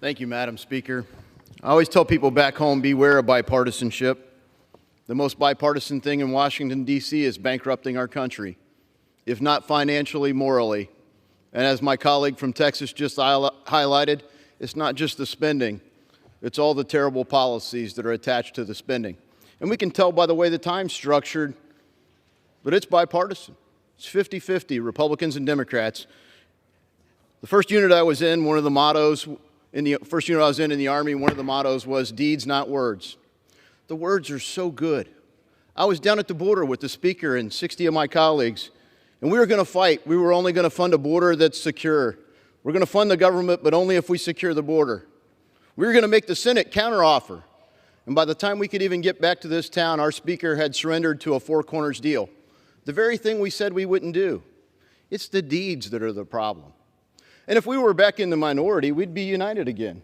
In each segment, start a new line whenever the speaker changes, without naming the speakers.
Thank you, Madam Speaker. I always tell people back home, beware of bipartisanship. The most bipartisan thing in Washington, D.C. is bankrupting our country, if not financially, morally. And as my colleague from Texas just highlighted, it's not just the spending, it's all the terrible policies that are attached to the spending. And we can tell by the way the Time's structured, but it's bipartisan. It's 50-50, Republicans and Democrats. The first unit I was in, one of the mottos, in the first unit I was in the Army, one of the mottos was deeds, not words. The words are so good. I was down at the border with the Speaker and 60 of my colleagues, and we were going to fight. We were only going to fund a border that's secure. We're going to fund the government, but only if we secure the border. We were going to make the Senate counteroffer. And by the time we could even get back to this town, our Speaker had surrendered to a Four Corners deal. The very thing we said we wouldn't do. It's the deeds that are the problem. And if we were back in the minority, we'd be united again.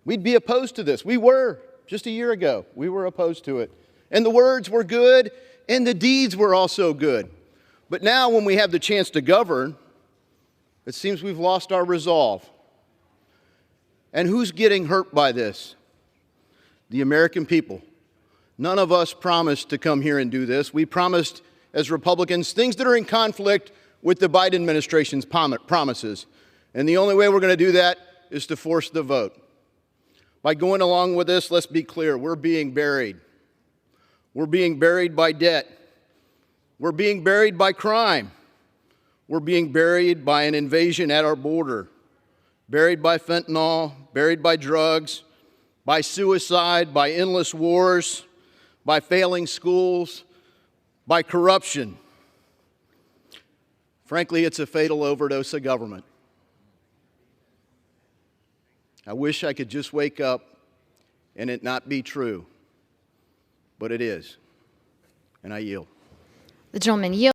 We'd be opposed to this. We were. Just a year ago, we were opposed to it. And the words were good, and the deeds were also good. But now when we have the chance to govern, it seems we've lost our resolve. And who's getting hurt by this? The American people. None of us promised to come here and do this. We promised, as Republicans, things that are in conflict with the Biden administration's promises. And the only way we're going to do that is to force the vote. By going along with this, let's be clear, we're being buried. We're being buried by debt. We're being buried by crime. We're being buried by an invasion at our border. Buried by fentanyl, buried by drugs, by suicide, by endless wars, by failing schools, by corruption. Frankly, it's a fatal overdose of government. I wish I could just wake up and it not be true, but it is, and I yield.
The gentleman yields.